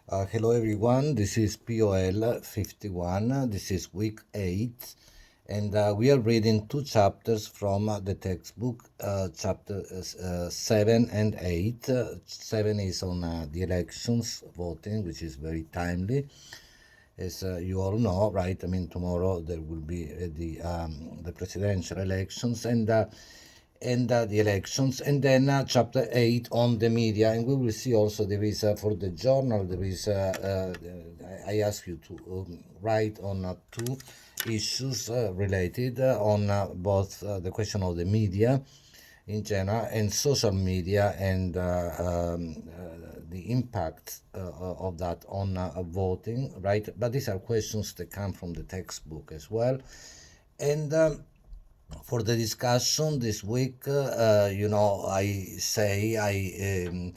Hello everyone, this is POL 51. This is week 8, and we are reading two chapters from the textbook, chapter 7 and 8. 7 is on the elections, voting, which is very timely. As you all know, right? I mean, tomorrow there will be the presidential elections, and the elections, and then chapter 8 on the media, and we will see also there is for the journal there is I ask you to write on two issues related on both the question of the media in general and social media, and the impact of that on voting, right? But these are questions that come from the textbook as well. And for the discussion this week, I say I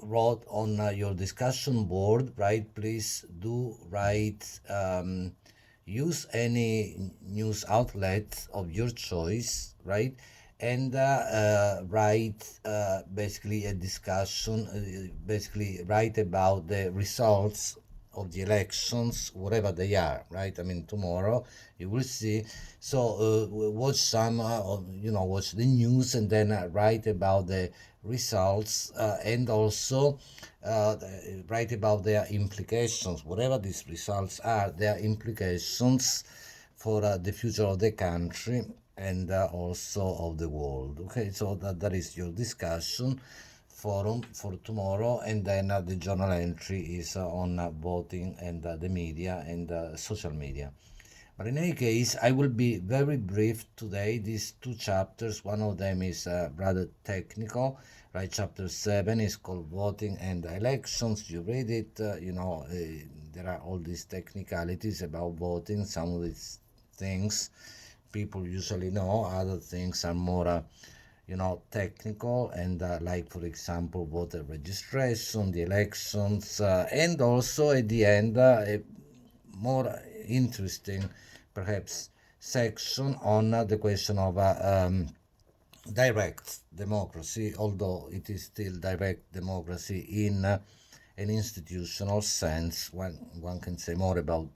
wrote on your discussion board, right? Please do write, use any news outlet of your choice, right? And write basically a discussion, basically write about the results of the elections, whatever they are, right? I mean, tomorrow you will see. So watch some, watch the news, and then write about the results, and also write about their implications, whatever these results are, their implications for the future of the country and also of the world. Okay, so that is your discussion forum for tomorrow, and then the journal entry is on voting and the media and social media. But in any case, I will be very brief today. These two chapters, one of them is rather technical, right? Chapter 7 is called Voting and Elections. You read it, there are all these technicalities about voting. Some of these things people usually know, other things are more technical, and like for example voter registration, the elections, and also at the end a more interesting perhaps section on the question of direct democracy, although it is still direct democracy in an institutional sense. One can say more about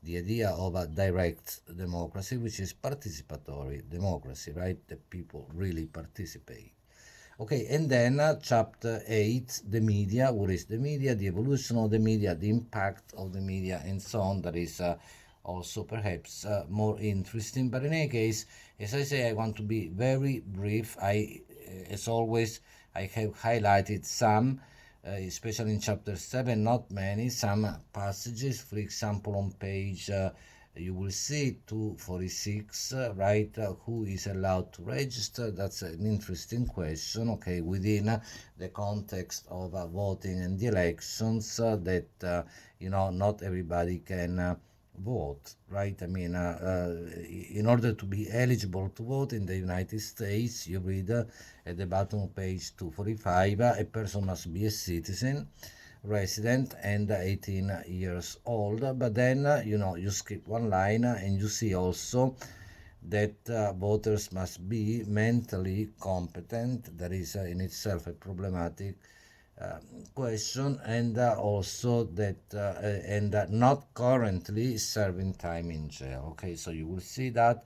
the idea of a direct democracy, which is participatory democracy, right? The people really participate. Okay, and then chapter 8, the media. What is the media? The evolution of the media, the impact of the media, and so on. That is also perhaps more interesting. But in any case, as I say, I want to be very brief. As always, I have highlighted some, especially in chapter 7, not many, some passages. For example, on page you will see 246, right? Who is allowed to register? That's an interesting question, okay, within the context of voting and the elections, that, not everybody can vote, right? I mean, in order to be eligible to vote in the United States, you read at the bottom of page 245, a person must be a citizen, resident, and 18 years old. But then, you skip one line, and you see also that voters must be mentally competent. That is in itself a problematic question, and also that and not currently serving time in jail. Okay, so you will see that,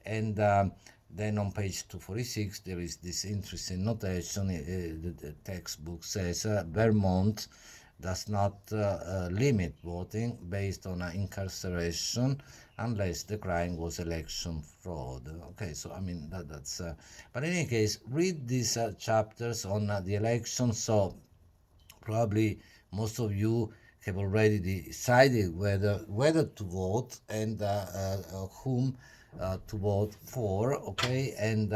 and then on page 246 there is this interesting notation. The textbook says Vermont does not limit voting based on incarceration unless the crime was election fraud. Okay, so I mean that's. But in any case, read these chapters on the election. So probably most of you have already decided whether to vote, and whom to vote for. Okay, and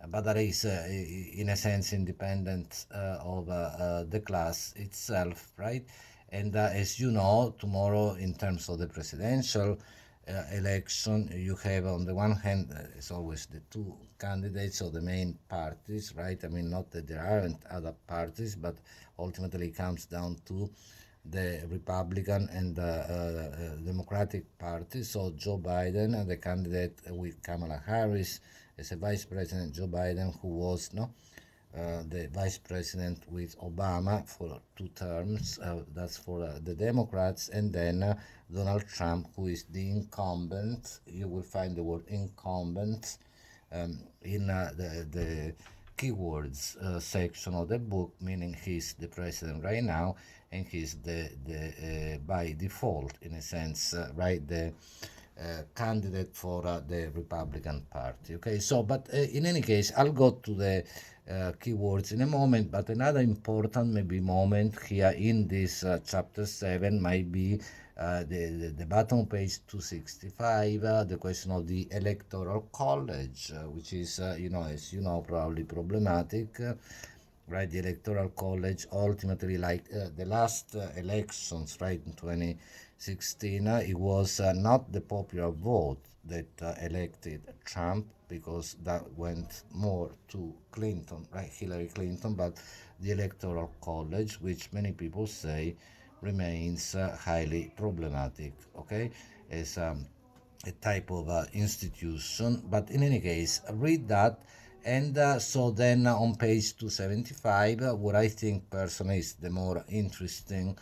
but that is in a sense independent of the class itself, right? And as you know, tomorrow, in terms of the presidential election, you have on the one hand, as always, the two candidates of the main parties, right? I mean, not that there aren't other parties, but ultimately it comes down to the Republican and the Democratic Party. So Joe Biden and the candidate with Kamala Harris as a vice president, Joe Biden, who was the vice president with Obama for 2 terms. That's for the Democrats, and then Donald Trump, who is the incumbent. You will find the word incumbent in the keywords section of the book, meaning he's the president right now, and he's the by default, in a sense, right, the candidate for the Republican Party. Okay, so but in any case, I'll go to the keywords in a moment. But another important maybe moment here in this chapter 7 might be the bottom page 265, the question of the electoral college, which is as you know, probably problematic. Right, the electoral college ultimately, like the last elections, right, in 2016, it was not the popular vote that elected Trump, because that went more to Clinton, right, Hillary Clinton, but the electoral college, which many people say remains highly problematic, okay, as a type of institution. But in any case, read that. And so then on page 275, what I think personally is the more interesting,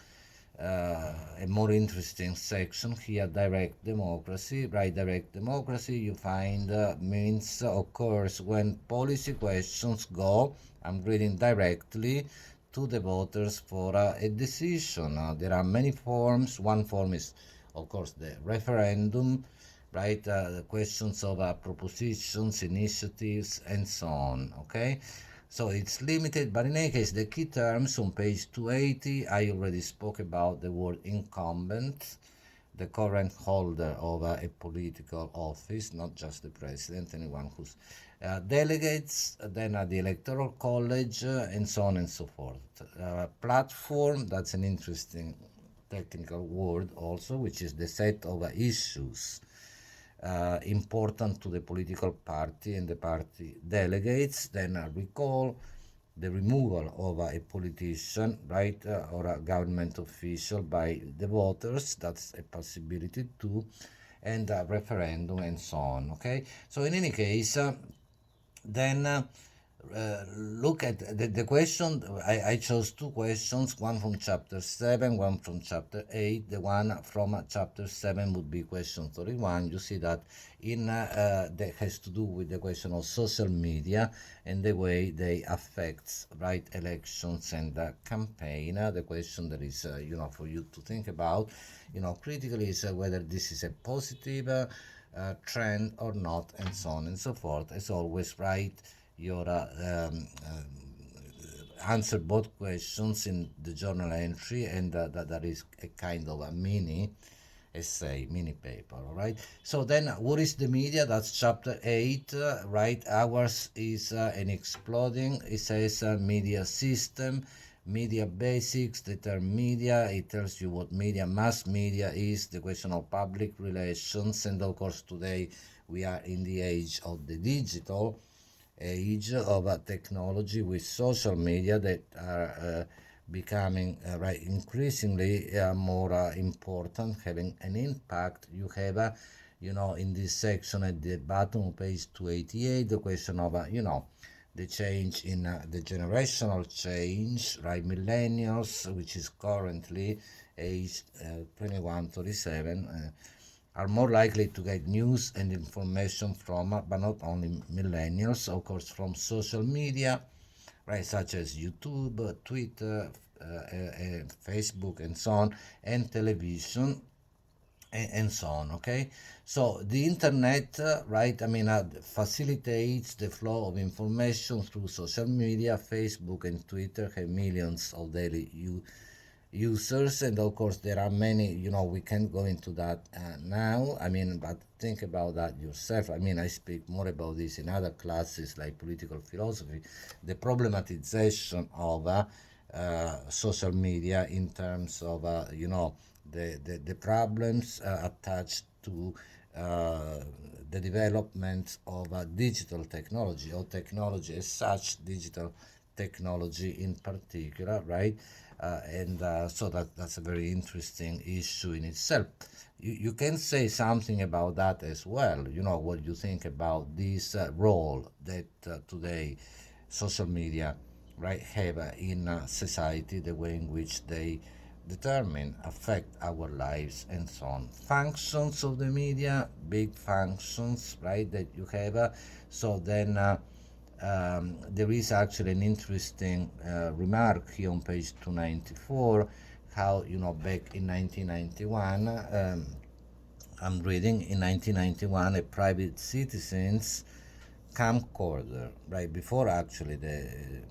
a more interesting section here, direct democracy. Right, direct democracy, you find means occurs when policy questions go, I'm reading, directly to the voters for a decision. There are many forms. One form is, of course, the referendum, right? The questions of propositions, initiatives, and so on. Okay, so it's limited, but in any case, the key terms on page 280, I already spoke about the word incumbent, the current holder of a political office, not just the president, anyone who's delegates, then the electoral college, and so on and so forth. Platform, that's an interesting technical word also, which is the set of issues important to the political party and the party delegates. Then recall the removal of a politician, right, or a government official by the voters. That's a possibility too, and a referendum and so on. Okay, so in any case, then look at the question. I chose two questions, one from chapter 7, one from chapter 8. The one from chapter 7 would be question 31. You see that that has to do with the question of social media and the way they affect, right, elections and campaign. The question that is for you to think about critically is whether this is a positive trend or not, and so on and so forth. As always, write your answer both questions in the journal entry, and that is a kind of a mini essay, mini paper. All right, so then what is the media? That's chapter 8, right? Ours is an exploding, it says media system, media basics, the term media, it tells you what media, mass media is, the question of public relations. And of course today we are in the age of the digital age of technology, with social media that are becoming right, increasingly more important, having an impact. You have in this section at the bottom of page 288, the question of the change in the generational change, right? Millennials, which is currently age 21-37, are more likely to get news and information from, but not only millennials, of course, from social media, right, such as YouTube, Twitter, Facebook, and so on, and television, and so on. Okay, so the internet, right, facilitates the flow of information through social media. Facebook and Twitter have millions of daily users, and of course there are many, we can't go into that now, but think about that yourself. I speak more about this in other classes like political philosophy, the problematization of social media in terms of the problems attached to the development of digital technology, or technology as such, digital technology in particular, right? And so that's a very interesting issue in itself. You can say something about that as well. What you think about this role that today social media, right, have in society, the way in which they determine, affect our lives, and so on. Functions of the media, big functions, right, that you have. So then there is actually an interesting remark here on page 294, how, back in 1991, I'm reading, in 1991, a private citizen's camcorder, right, before actually the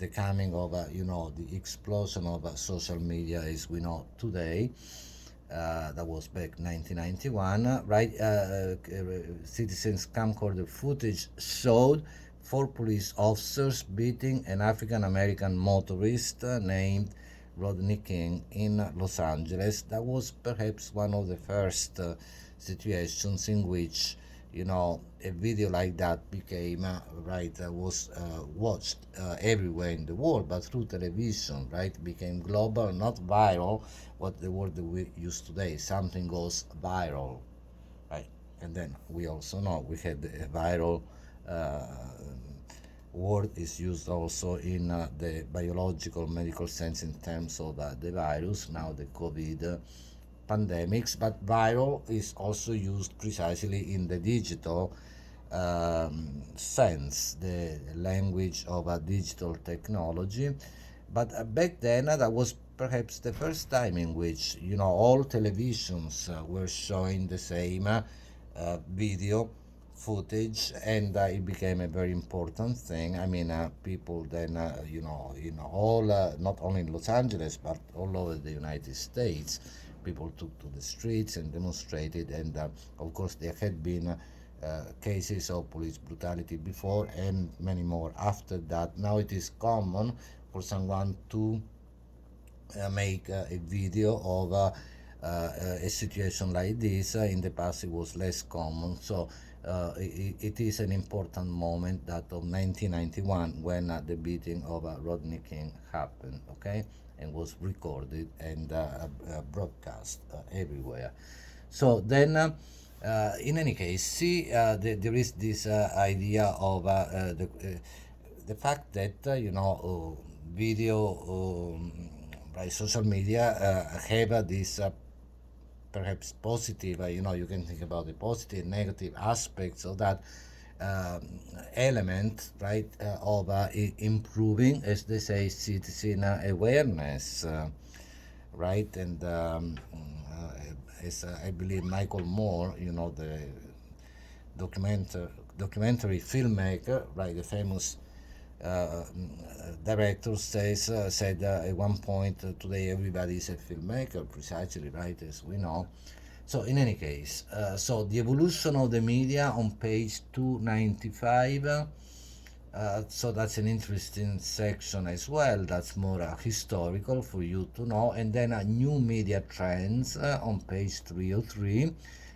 coming of, the explosion of social media as we know today. That was back 1991, right? Citizens camcorder footage showed four police officers beating an African American motorist named Rodney King in Los Angeles. That was perhaps one of the first situations in which, a video like that became was watched everywhere in the world, but through television, right, became global, not viral, what the word that we use today. Something goes viral, right? And then we also know we had a viral uh, word is used also in the biological medical sense in terms of the virus, now the COVID pandemics, but viral is also used precisely in the digital sense, the language of a digital technology. But back then, that was perhaps the first time in which, all televisions were showing the same video footage, and it became a very important thing. I mean, people then, in all, not only in Los Angeles, but all over the United States, people took to the streets and demonstrated, and of course, there had been cases of police brutality before and many more after that. Now it is common for someone to make a video of a situation like this. In the past, it was less common. So it is an important moment, that of 1991, when the beating of Rodney King happened, okay, and was recorded and broadcast everywhere. So then, in any case, see, there is this idea of the fact that video, by social media, have this perhaps positive. You can think about the positive, negative aspects of that element, right, of improving, as they say, citizen awareness, right, and as I believe Michael Moore, the documentary filmmaker, right, the famous director said at one point, today everybody is a filmmaker, precisely, right, as we know. So in any case, so the evolution of the media on page 295. So that's an interesting section as well. That's more historical for you to know. And then new media trends on page 303.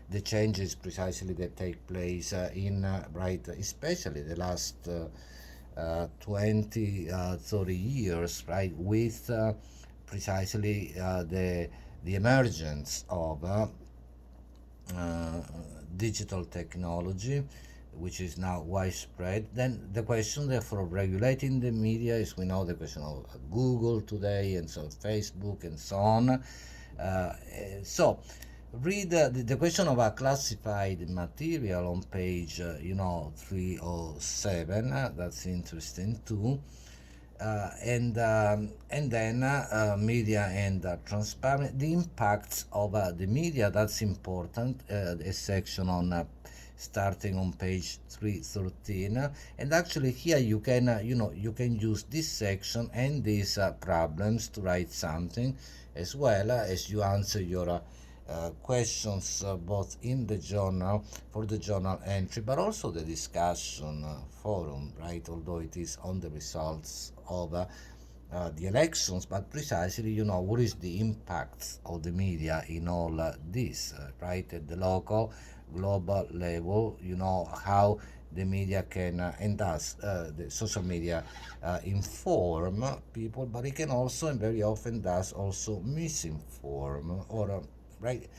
The changes precisely that take place in, right, especially the last 20, 30 years, right, with precisely the emergence of digital technology, which is now widespread. Then the question, therefore, of regulating the media is, we know, the question of Google today, and so Facebook, and so on. So read the question of a classified material on page 307. That's interesting too. And then media and transparent, the impacts of the media. That's important. A section on starting on page 313, and actually here you can you can use this section and these problems to write something, as well as you answer your questions both in the journal, for the journal entry, but also the discussion forum, right, although it is on the results of the elections, but precisely, what is the impact of the media in all this, right, at the local, global level, how the media can and does, the social media inform people, but it can also, and very often does also, misinform, or right,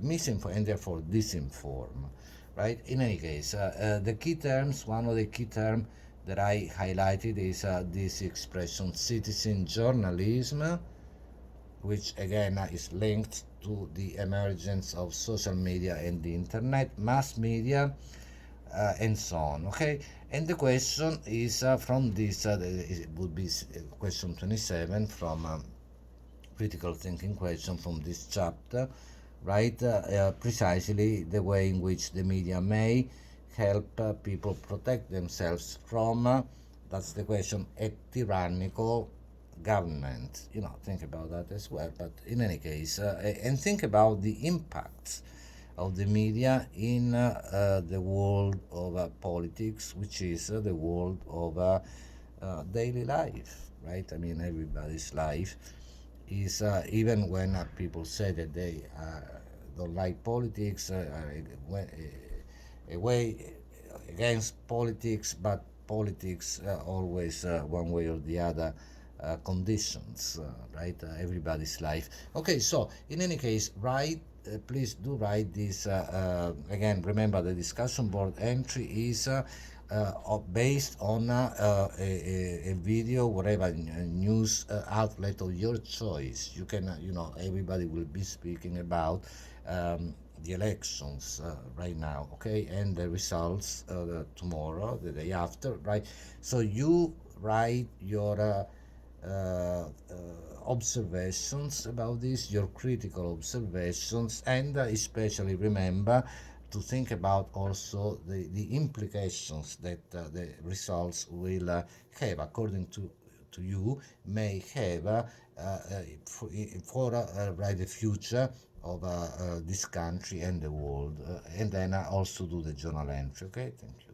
misinform, and therefore disinform, right? In any case, the key terms, one of the key terms that I highlighted is this expression citizen journalism, which again is linked to the emergence of social media and the internet, mass media, and so on. Okay, and the question is from this, it would be question 27 from critical thinking question from this chapter, right? Precisely the way in which the media may help people protect themselves from, that's the question, a tyrannical government. You know, think about that as well. But in any case, and think about the impacts of the media in the world of politics, which is the world of daily life, right? I mean, everybody's life is, even when people say that they don't like politics, way against politics, but politics always one way or the other conditions, right? Everybody's life. Okay, so in any case, write. Please do write this. Again, remember the discussion board entry is based on a video, whatever news outlet of your choice. You can, everybody will be speaking about the elections right now, okay, and the results tomorrow, the day after, right? So you write your observations about this, your critical observations, and especially remember to think about also the implications that the results will have, according to you, may have for right, the future of this country and the world, and then also do the journal entry. Okay, thank you.